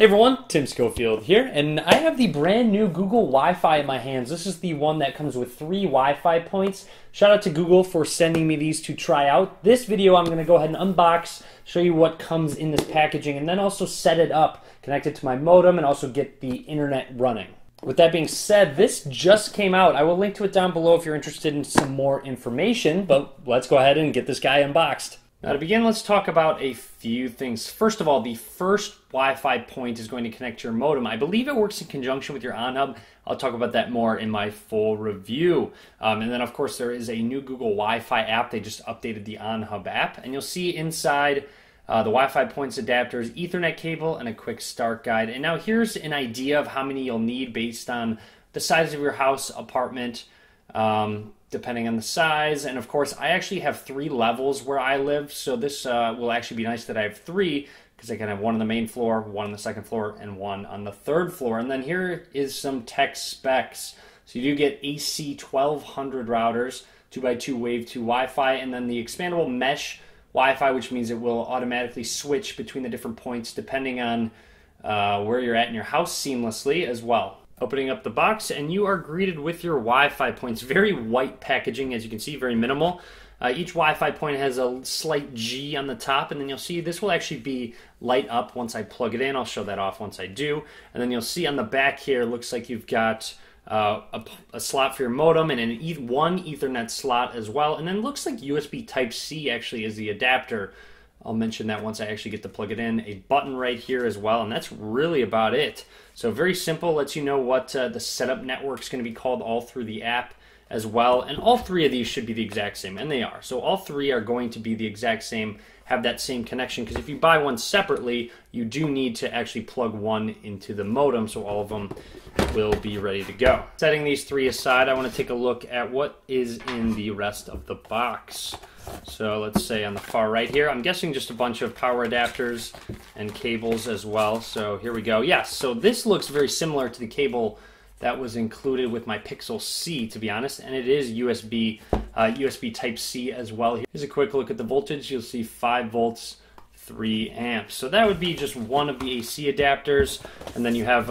Hey everyone, Tim Schofield here, and I have the brand new Google Wi-Fi in my hands. This is the one that comes with 3 Wi-Fi points. Shout out to Google for sending me these to try out. This video I'm going to go ahead and unbox, show you what comes in this packaging, and then also set it up, connect it to my modem, and also get the internet running. With that being said, this just came out. I will link to it down below if you're interested in some more information, but let's go ahead and get this guy unboxed. Now to begin, let's talk about a few things. First of all, the first Wi-Fi point is going to connect to your modem. I believe it works in conjunction with your on-hub. I'll talk about that more in my full review. And then of course there is a new Google Wi-Fi app. They just updated the on-hub app. And you'll see inside the Wi-Fi points adapters, Ethernet cable, and a quick start guide. And now here's an idea of how many you'll need based on the size of your house, apartment, depending on the size. And of course, I actually have 3 levels where I live, so this will actually be nice that I have 3, because I can have 1 on the main floor, 1 on the second floor, and 1 on the third floor. And then here is some tech specs. So you do get AC 1200 routers, 2x2 Wave 2 Wi-Fi, and then the expandable mesh Wi-Fi, which means it will automatically switch between the different points depending on where you're at in your house seamlessly as well. Opening up the box, and you are greeted with your Wi-Fi points. Very white packaging, as you can see, very minimal. Each Wi-Fi point has a slight G on the top, and then you'll see this will actually be light up once I plug it in. I'll show that off once I do. And then you'll see on the back here, it looks like you've got a slot for your modem and one Ethernet slot as well. And then it looks like USB Type-C actually is the adapter. I'll mention that once I actually get to plug it in. A button right here as well, and that's really about it. So very simple, lets you know what the setup network is going to be called all through the app as well. And all 3 of these should be the exact same, and they are. So all 3 are going to be the exact same, have that same connection, because if you buy one separately, you do need to actually plug one into the modem, so all of them will be ready to go. Setting these 3 aside, I want to take a look at what is in the rest of the box. So let's say on the far right here, I'm guessing just a bunch of power adapters and cables as well. So here we go. Yes, so this looks very similar to the cable that was included with my Pixel C, to be honest, and it is USB Type-C as well. Here's a quick look at the voltage. You'll see 5 volts, 3 amps. So that would be just one of the AC adapters, and then you have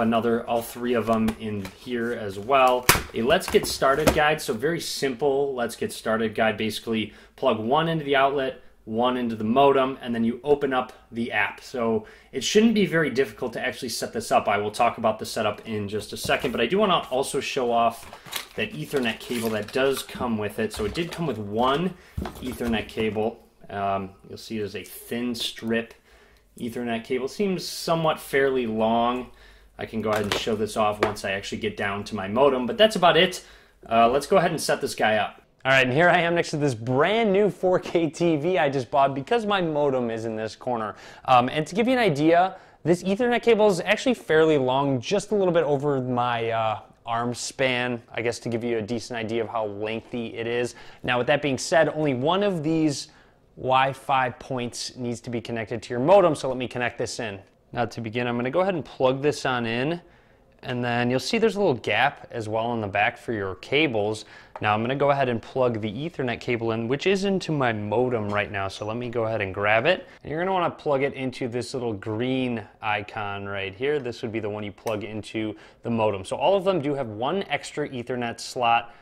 all 3 of them in here as well. A let's get started guide, so very simple let's get started guide. Basically plug 1 into the outlet, 1 into the modem, and then you open up the app. So it shouldn't be very difficult to actually set this up. I will talk about the setup in just a second, but I do want to also show off that Ethernet cable that does come with it. So it did come with 1 Ethernet cable. You'll see there's a thin strip Ethernet cable. Seems somewhat fairly long. I can go ahead and show this off once I actually get down to my modem, but that's about it. Let's go ahead and set this guy up. All right, and here I am next to this brand new 4K TV I just bought because my modem is in this corner. And to give you an idea, this Ethernet cable is actually fairly long, just a little bit over my arm span, I guess, to give you a decent idea of how lengthy it is. Now, with that being said, only one of these Wi-Fi points needs to be connected to your modem, so let me connect this in. Now to begin, I'm going to go ahead and plug this on in, and then you'll see there's a little gap as well in the back for your cables. Now I'm going to go ahead and plug the Ethernet cable in, which is into my modem right now, so let me go ahead and grab it. And you're going to want to plug it into this little green icon right here. This would be the one you plug into the modem. So all of them do have 1 extra Ethernet slot.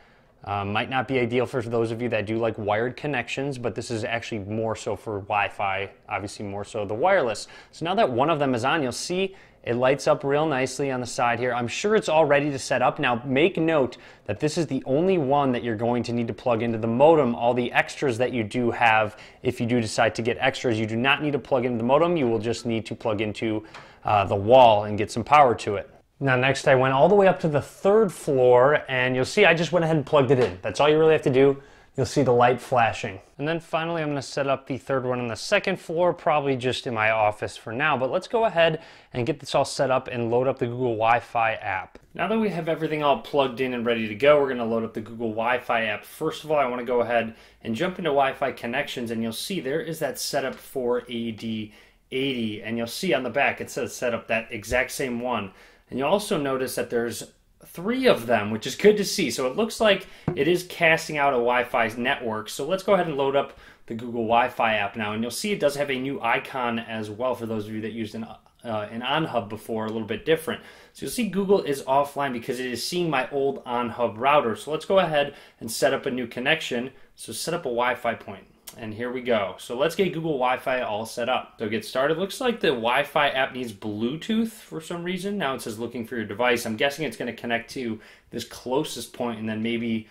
Might not be ideal for those of you that do like wired connections, but this is actually more so for Wi-Fi, obviously more so the wireless. So now that one of them is on, you'll see it lights up real nicely on the side here. I'm sure it's all ready to set up. Now make note that this is the only one that you're going to need to plug into the modem. All the extras that you do have, if you do decide to get extras, you do not need to plug into the modem. You will just need to plug into the wall and get some power to it. Now next I went all the way up to the 3rd floor, and you'll see I just went ahead and plugged it in. That's all you really have to do. You'll see the light flashing. And then finally I'm going to set up the 3rd one on the 2nd floor, probably just in my office for now. But let's go ahead and get this all set up and load up the Google Wi-Fi app. Now that we have everything all plugged in and ready to go, we're going to load up the Google Wi-Fi app. First of all, I want to go ahead and jump into Wi-Fi connections, and you'll see there is that setup for AD80, and you'll see on the back it says set up that exact same one. And you'll also notice that there's 3 of them, which is good to see. So it looks like it is casting out a Wi-Fi network. So let's go ahead and load up the Google Wi-Fi app now. And you'll see it does have a new icon as well for those of you that used an an on-hub before, a little bit different. So you'll see Google is offline because it is seeing my old on-hub router. So let's go ahead and set up a new connection. So set up a Wi-Fi point. And here we go. So let's get Google Wi-Fi all set up. So get started. Looks like the Wi-Fi app needs Bluetooth for some reason. Now it says looking for your device. I'm guessing it's going to connect to this closest point and then maybe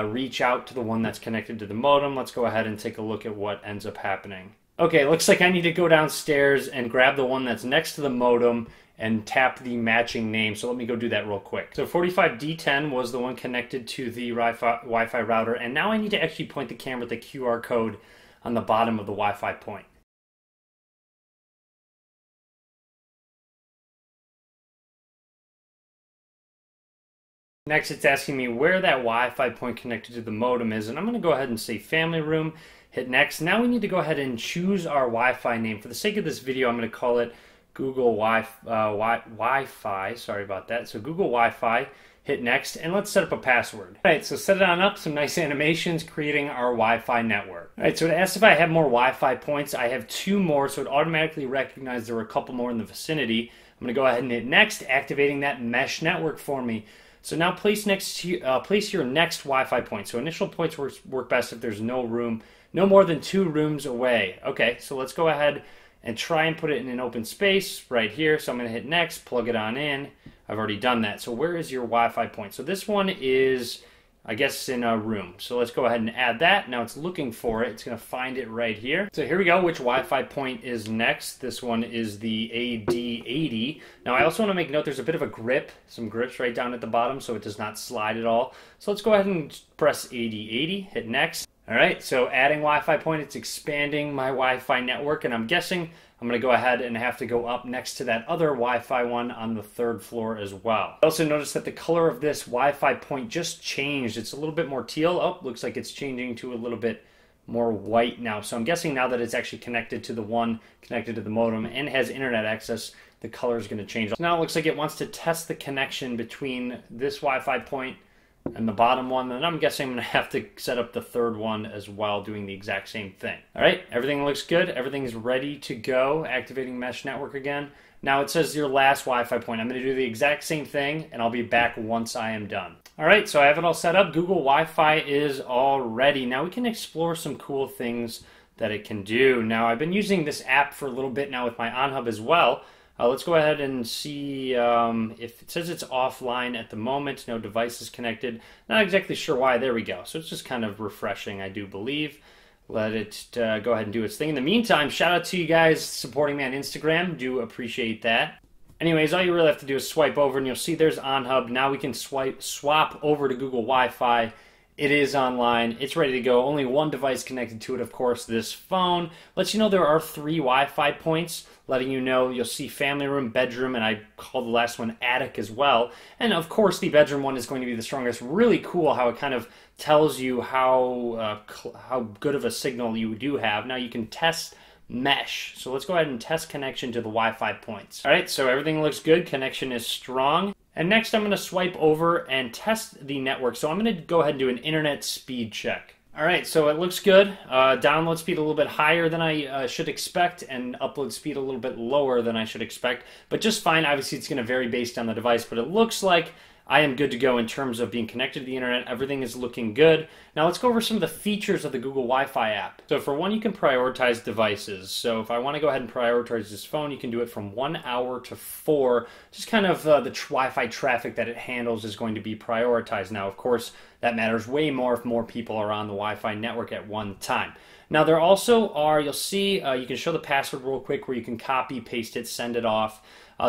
reach out to the one that's connected to the modem. Let's go ahead and take a look at what ends up happening. Okay, looks like I need to go downstairs and grab the one that's next to the modem and tap the matching name. So let me go do that real quick. So 45D10 was the one connected to the Wi-Fi router, and now I need to actually point the camera at the QR code on the bottom of the Wi-Fi point. Next, it's asking me where that Wi-Fi point connected to the modem is, and I'm going to go ahead and say family room, hit next. Now we need to go ahead and choose our Wi-Fi name. For the sake of this video, I'm going to call it Google Wi-Fi, sorry about that. So Google Wi-Fi, hit next, and let's set up a password. All right, so set it on up, some nice animations creating our Wi-Fi network. All right, so it asks if I have more Wi-Fi points. I have 2 more, so it automatically recognized there were a couple more in the vicinity. I'm gonna go ahead and hit next, activating that mesh network for me. So now place your next Wi-Fi point. So initial points work best if there's no more than 2 rooms away. Okay, so let's go ahead and try and put it in an open space right here. So I'm going to hit next, plug it on in. I've already done that. So where is your Wi-Fi point? So this one is, I guess, in a room. So let's go ahead and add that. Now it's looking for it. It's going to find it right here. So here we go. Which Wi-Fi point is next? This one is the AD80. Now I also want to make note there's a bit of a grip, some grips right down at the bottom so it does not slide at all. So let's go ahead and press AD80, hit next. All right, so adding Wi-Fi point, it's expanding my Wi-Fi network, and I'm guessing I'm going to go ahead and have to go up next to that other Wi-Fi one on the 3rd floor as well. I also noticed that the color of this Wi-Fi point just changed. It's a little bit more teal. Oh, looks like it's changing to a little bit more white now. So I'm guessing now that it's actually connected to the one connected to the modem and has internet access, the color is going to change. So now it looks like it wants to test the connection between this Wi-Fi point and the bottom one, and I'm guessing I'm going to have to set up the 3rd one as well, doing the exact same thing. All right, everything looks good. Everything's ready to go. Activating mesh network again. Now it says your last Wi-Fi point. I'm going to do the exact same thing, and I'll be back once I am done. All right, so I have it all set up. Google Wi-Fi is all ready. Now we can explore some cool things that it can do. Now I've been using this app for a little bit now with my on-hub as well. Let's go ahead and see if it says it's offline at the moment, no devices connected. Not exactly sure why. There we go. So it's just kind of refreshing, I do believe. Let it go ahead and do its thing. In the meantime, shout out to you guys supporting me on Instagram. Do appreciate that. Anyways, all you really have to do is swipe over and you'll see there's OnHub. Now we can swap over to Google Wi-Fi. It is online. It's ready to go. Only one device connected to it, of course, this phone. Lets you know there are 3 Wi-Fi points, letting you know you'll see family room, bedroom, and I called the last one attic as well. And of course, the bedroom one is going to be the strongest. Really cool how it kind of tells you how good of a signal you do have. Now you can test mesh. So let's go ahead and test connection to the Wi-Fi points. All right, so everything looks good. Connection is strong. And next I'm going to swipe over and test the network. So I'm going to go ahead and do an internet speed check. All right, so it looks good. Download speed a little bit higher than I should expect, and upload speed a little bit lower than I should expect. But just fine. Obviously, it's going to vary based on the device, but it looks like I am good to go in terms of being connected to the internet. Everything is looking good. Now let's go over some of the features of the Google Wi-Fi app. So for one, you can prioritize devices. So if I want to go ahead and prioritize this phone, you can do it from 1 hour to 4. Just kind of the Wi-Fi traffic that it handles is going to be prioritized. Now, of course, that matters way more if more people are on the Wi-Fi network at one time. Now there also are, you'll see, you can show the password real quick where you can copy, paste it, send it off.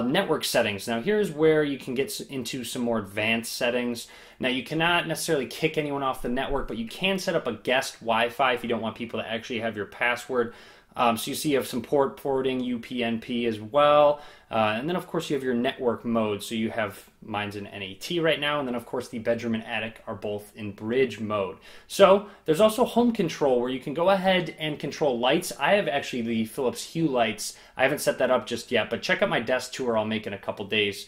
Network settings. Now here's where you can get into some more advanced settings. Now you cannot necessarily kick anyone off the network, but you can set up a guest Wi-Fi if you don't want people to actually have your password. So you see you have some porting, UPnP as well. And then of course you have your network mode. So you have, mine's in NAT right now, and then of course the bedroom and attic are both in bridge mode. So there's also home control where you can go ahead and control lights. I have actually the Philips Hue lights. I haven't set that up just yet, but check out my desk tour I'll make in a couple days.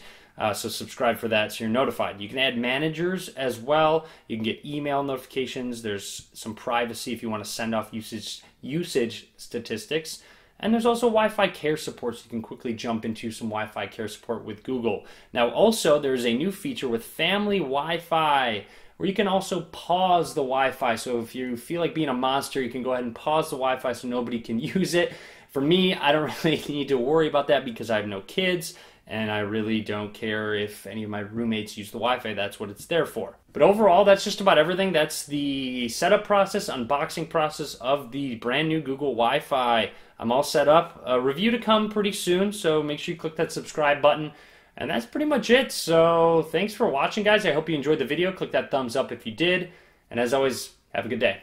So subscribe for that so you're notified. You can add managers as well. You can get email notifications. There's some privacy if you want to send off usage statistics. And there's also Wi-Fi care support, so you can quickly jump into some Wi-Fi care support with Google. Now also, there's a new feature with Family Wi-Fi, where you can also pause the Wi-Fi. So if you feel like being a monster, you can go ahead and pause the Wi-Fi so nobody can use it. For me, I don't really need to worry about that because I have no kids, and I really don't care if any of my roommates use the Wi-Fi. That's what it's there for. But overall, that's just about everything. That's the setup process, unboxing process of the brand new Google Wi-Fi. I'm all set up. A review to come pretty soon, so make sure you click that subscribe button. And that's pretty much it. So thanks for watching, guys. I hope you enjoyed the video. Click that thumbs up if you did. And as always, have a good day.